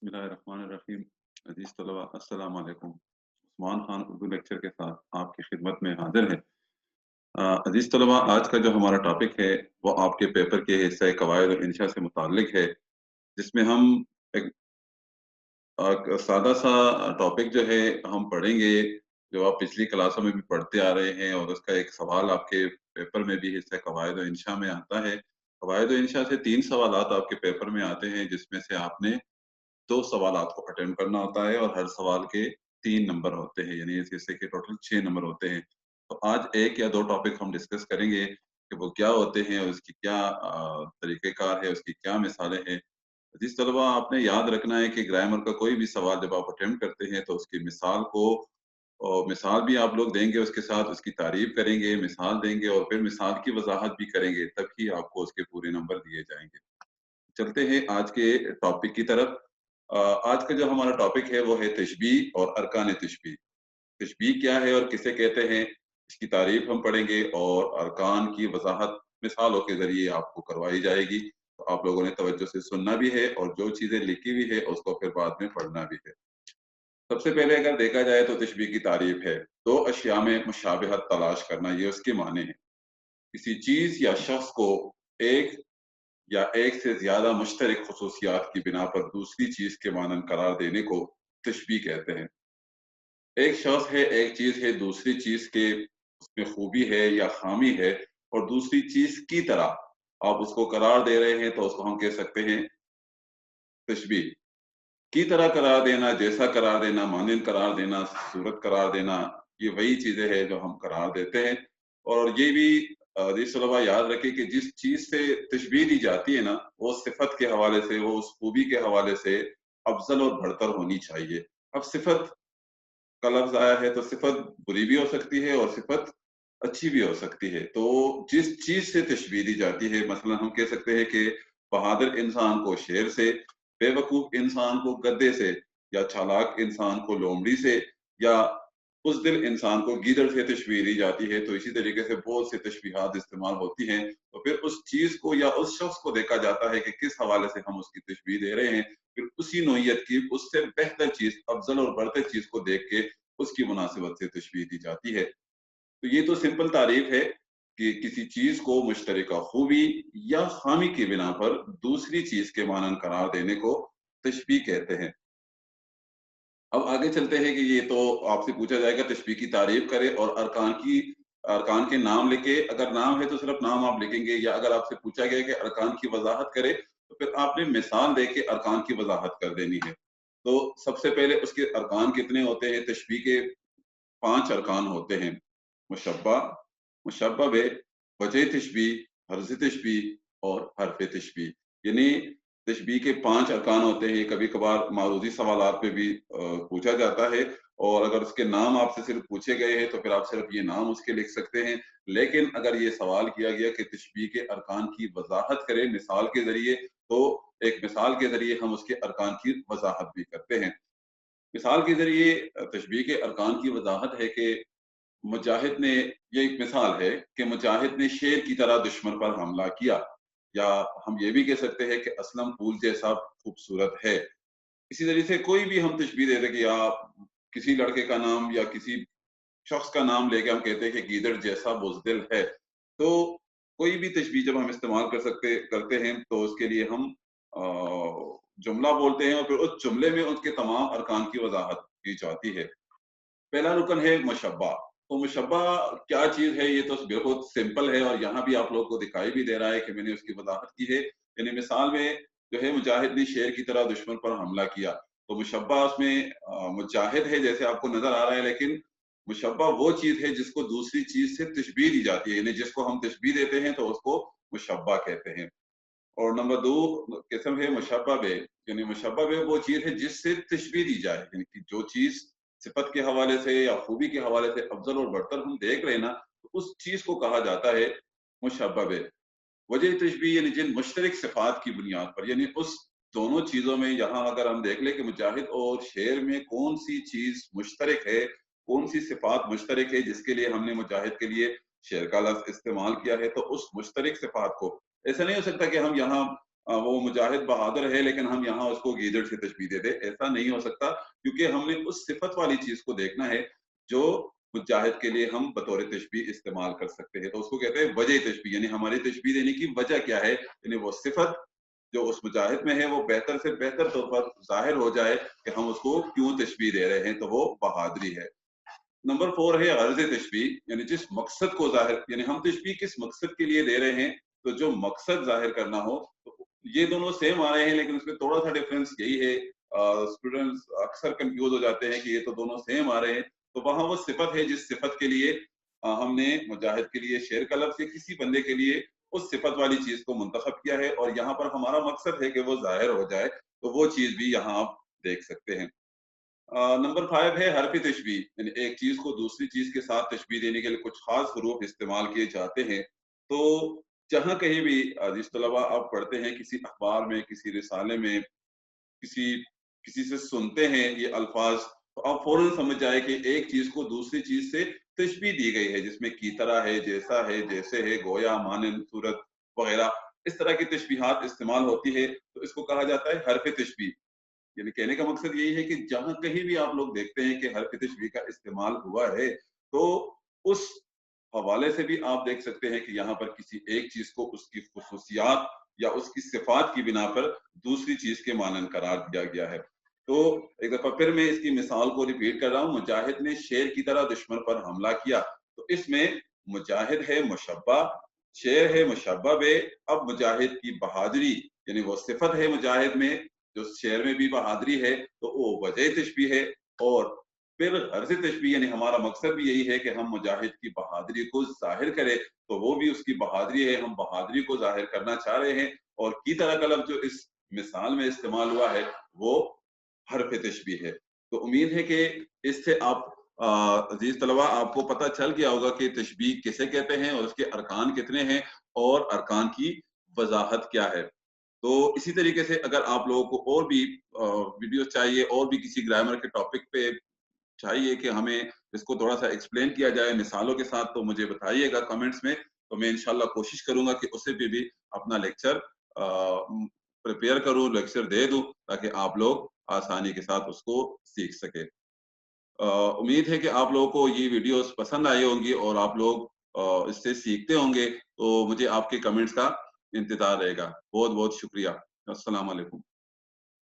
बिस्मिल्लाहिर्रहमानिर्रहीम। अज़ीज़ तलबा अस्सलाम वालेकुम। उस्मान खान उर्दू लेक्चर के साथ आपकी खिदमत में हाजिर है। अज़ीज़ तलबा, आज का जो हमारा टॉपिक है वो आपके पेपर के हिस्से कवायद और इंशा से मुताल्लिक है, जिसमें हम एक सादा सा टॉपिक जो है हम पढ़ेंगे, जो आप पिछली क्लासों में भी पढ़ते आ रहे हैं, और उसका एक सवाल आपके पेपर में भी हिस्सा कवायद और इंशा में आता है। कवायद और इंशा से 3 सवालात आपके पेपर में आते हैं, जिसमें से आपने 2 सवालात को अटेम्प्ट करना होता है और हर सवाल के 3 नंबर होते हैं, यानी इस हिस्से के टोटल 6 नंबर होते हैं। तो आज 1 या 2 टॉपिक हम डिस्कस करेंगे कि वो क्या होते हैं और उसकी क्या तरीक़ेकार है, उसकी क्या मिसालें हैं। जिस तलबा, आपने याद रखना है कि ग्रामर का कोई भी सवाल जब आप अटेम्प्ट करते हैं तो उसकी मिसाल को मिसाल भी आप लोग देंगे, उसके साथ उसकी तारीफ करेंगे, मिसाल देंगे और फिर मिसाल की वज़ाहत भी करेंगे, तभी आपको उसके पूरे नंबर दिए जाएँगे। चलते हैं आज के टॉपिक की तरफ। आज का जो हमारा टॉपिक है वो है तशबीह और अरकान तशबीह। तशबीह क्या है और किसे कहते हैं, इसकी तारीफ हम पढ़ेंगे और अरकान की वजाहत मिसालों के जरिए आपको करवाई जाएगी। तो आप लोगों ने तवज्जो से सुनना भी है और जो चीजें लिखी हुई है उसको फिर बाद में पढ़ना भी है। सबसे पहले अगर देखा जाए तो तशबीह की तारीफ है, दो अशिया में मुशाबहत तलाश करना, ये उसके माने हैं। किसी चीज या शख्स को एक या एक से ज्यादा मुश्तरक खसूसियात की बिना पर दूसरी चीज के मानन करार देने को तशबीह कहते हैं। एक शख्स है, एक चीज है, दूसरी चीज के उसमें खूबी है या खामी है और दूसरी चीज की तरह आप उसको करार दे रहे हैं, तो उसको हम कह सकते हैं तशबीह। की तरह करार देना, जैसा करार देना, मानंद करार देना, सूरत करार देना, ये वही चीजें हैं जो हम करार देते हैं। और ये भी जिस तलबा याद रखें कि जिस चीज से तशबीह दी जाती है ना, वो सिफत के हवाले से, वो उस खूबी के हवाले से अफजल और बढ़तर होनी चाहिए। अब सिफत का लफ्ज आया है तो सिफत बुरी भी हो सकती है और सिफत अच्छी भी हो सकती है। तो जिस चीज से तशबीह दी जाती है, मसलन हम कह सकते हैं कि बहादुर इंसान को शेर से, बेवकूफ इंसान को गधे से, या चालाक इंसान को लोमड़ी से, या बुज़दिल इंसान को गीदड़ से तशबीह दी जाती है। तो इसी तरीके से बहुत सी तशबीहात इस्तेमाल होती हैं। तो फिर उस चीज को या उस शख्स को देखा जाता है कि किस हवाले से हम उसकी तशबीह दे रहे हैं, फिर उसी नोयत की उससे बेहतर चीज, अफजल और बढ़तर चीज को देख के उसकी मुनासिबत से तशबीह दी जाती है। तो ये तो सिंपल तारीफ है कि किसी चीज को मुश्तरका खूबी या खामी की बिना पर दूसरी चीज के मानन करार देने को तशबीह कहते हैं। अब आगे चलते हैं कि ये तो आपसे पूछा जाएगा तशबीह की तारीफ करे और अरकान के नाम लिखे। अगर नाम है तो सिर्फ नाम आप लिखेंगे, या अगर आपसे पूछा गया कि अरकान की वजाहत करे तो फिर आपने मिसाल दे के अरकान की वजाहत कर देनी है। तो सबसे पहले उसके अरकान कितने होते हैं? तशबीह के 5 अरकान होते हैं। मुशब्बा, मुशब्बा बे, वजह तशबीह, हर्ज तशबीह और हरफ तशबीह। यानी तशबीह के 5 अरकान होते हैं। कभी कभार मारूजी सवालात में भी पूछा जाता है, और अगर उसके नाम आपसे सिर्फ पूछे गए हैं तो फिर आप सिर्फ ये नाम उसके लिख सकते हैं। लेकिन अगर ये सवाल किया गया कि तशबीह के अरकान की वजाहत करें मिसाल के जरिए, तो एक मिसाल के जरिए हम उसके अरकान की वजाहत भी करते हैं। मिसाल के जरिए तशबीह के अरकान की वजाहत है कि मुजाहिद ने, ये एक मिसाल है कि मुजाहिद ने शेर की तरह दुश्मन पर हमला किया। या हम ये भी कह सकते हैं कि असलम फूल जैसा खूबसूरत है। इसी तरीके से कोई भी हम तशबीह दे दें कि आप किसी लड़के का नाम या किसी शख्स का नाम लेके हम कहते हैं कि गीदड़ जैसा बुज़दिल है। तो कोई भी तशबीह जब हम इस्तेमाल करते हैं तो उसके लिए हम जुमला बोलते हैं और फिर उस जुमले में उसके तमाम अरकान की वजाहत की जाती है। पहला रुकन है मुशब्बा। तो मुशब्बा क्या चीज है? ये तो बिल्कुल सिंपल है और यहाँ भी आप लोगों को दिखाई भी दे रहा है कि मैंने उसकी वजाहत की है। यानी मिसाल में जो है, मुजाहिद ने शेर की तरह दुश्मन पर हमला किया, तो मुशब्बा उसमें मुजाहिद है जैसे आपको नजर आ रहा है, लेकिन मुशब्बा वो चीज है जिसको दूसरी चीज से तशबीह दी जाती है, यानी जिसको हम तशबीह देते हैं तो उसको मुशब्बा कहते हैं। और नंबर 2 किस्म है मुशब्बा बे। यानी मुशब्बा बे वो चीज है जिससे तशबीह दी जाए, यानी कि जो चीज सिफत के हवाले से या खूबी के हवाले से अफजल और बढ़तर हम देख रहे हैं ना, तो उस चीज को कहा जाता है मुशब्बा बे। वजह तशबीह यानी जिन मुश्तरक सिफात की बुनियाद पर, यानी उस दोनों चीजों में, यहाँ अगर हम देख लें कि मुजाहिद और शेर में कौन सी चीज मुश्तरक है, कौन सी सिफात मुश्तरक है जिसके लिए हमने मुजाहिद के लिए शेर का लफ्ज इस्तेमाल किया है, तो उस मुश्तरक सिफात को, ऐसा नहीं हो सकता कि हम यहाँ वो मुजाहिद बहादुर है लेकिन हम यहाँ उसको गीदड़ से तशबीह दे दें, ऐसा नहीं हो सकता, क्योंकि हमने उस सिफत वाली चीज को देखना है जो मुजाहिद के लिए हम बतौर तशबीह इस्तेमाल कर सकते हैं। तो उसको कहते हैं वजह तशबीह, यानी हमारी तशबीह देने की वजह क्या है, यानी वो सिफत जो उस मुजाहिद में है वो बेहतर से बेहतर तौर पर जाहिर हो जाए कि हम उसको क्यों तशबीह दे रहे हैं, तो वो बहादुरी है। नंबर 4 है गर्ज़ तशबीह, यानी जिस मकसद को जाहिर, यानी हम तशबीह किस मकसद के लिए दे रहे हैं, तो जो मकसद जाहिर करना हो, तो ये दोनों सेम आ रहे हैं लेकिन उसमें थोड़ा सा डिफरेंस यही है, स्टूडेंट्स अक्सर कंफ्यूज हो जाते हैं कि ये तो दोनों सेम आ रहे हैं। तो वहां वो सिफत है जिस सिफत के लिए हमने मुजाहिद के लिए शेर का लफ्ज़ या किसी बंदे के लिए उस सिफत वाली चीज को मुंतखब किया है, और यहाँ पर हमारा मकसद है कि वो जाहिर हो जाए, तो वो चीज भी यहाँ आप देख सकते हैं। नंबर 5 है हरफ तशबीह, यानी एक चीज को दूसरी चीज के साथ तशबीह देने के लिए कुछ खास हरूफ इस्तेमाल किए जाते हैं। तो जहां कहीं भी जिस तलबा आप पढ़ते हैं किसी अखबार में, किसी रिसाले में, किसी किसी से सुनते हैं ये अल्फाज, तो आप फौरन समझ जाए कि एक चीज को दूसरी चीज से तशबीह दी गई है, जिसमें की तरह है, जैसा है, जैसे है, गोया, मानन, सूरत वगैरह इस तरह की तशबीहात इस्तेमाल होती है, तो इसको कहा जाता है हरफ तशबीह। यानी कहने का मकसद यही है कि जहां कहीं भी आप लोग देखते हैं कि हरफ तशबीह का इस्तेमाल हुआ है, तो उस हवाले से भी आप देख सकते हैं कि यहाँ पर किसी एक चीज को उसकी खुसूसियात या उसकी सिफात की बिना पर दूसरी चीज के मानन करार दिया गया है। तो एक दफा फिर मैं इसकी मिसाल को रिपीट कर रहा हूँ, मुजाहिद ने शेर की तरह दुश्मन पर हमला किया, तो इसमें मुजाहिद है मुशब्बा, शेर है मुशब्बा बे। अब मुजाहिद की बहादुरी, यानी वो सिफत है मुजाहिद में जो शेर में भी बहादुरी है, तो वो वजह तशबीह है। और फिर गर्ज़ तशबीह, यानी हमारा मकसद भी यही है कि हम मुजाहिद की बहादुरी को जाहिर करें, तो वो भी उसकी बहादुरी है, हम बहादुरी को जाहिर करना चाह रहे हैं। और की तरह का लफ्ज़ जो इस मिसाल में इस्तेमाल हुआ है वो हरफ तशबीह है। तो उम्मीद है कि इससे आप अजीज तलबा आपको पता चल गया होगा कि तशबीह किसे कहते हैं और उसके अरकान कितने हैं और अरकान की वजाहत क्या है। तो इसी तरीके से अगर आप लोगों को और भी वीडियो चाहिए और भी किसी ग्रामर के टॉपिक पे चाहिए कि हमें इसको थोड़ा सा एक्सप्लेन किया जाए मिसालों के साथ, तो मुझे बताइएगा कमेंट्स में, तो मैं इंशाल्लाह कोशिश करूंगा कि उससे भी अपना लेक्चर प्रिपेयर करूं, लेक्चर दे दूं, ताकि आप लोग आसानी के साथ उसको सीख सके। उम्मीद है कि आप लोगों को ये वीडियोस पसंद आई होंगी और आप लोग इससे सीखते होंगे, तो मुझे आपके कमेंट्स का इंतजार रहेगा। बहुत बहुत शुक्रिया। अस्सलाम वालेकुम।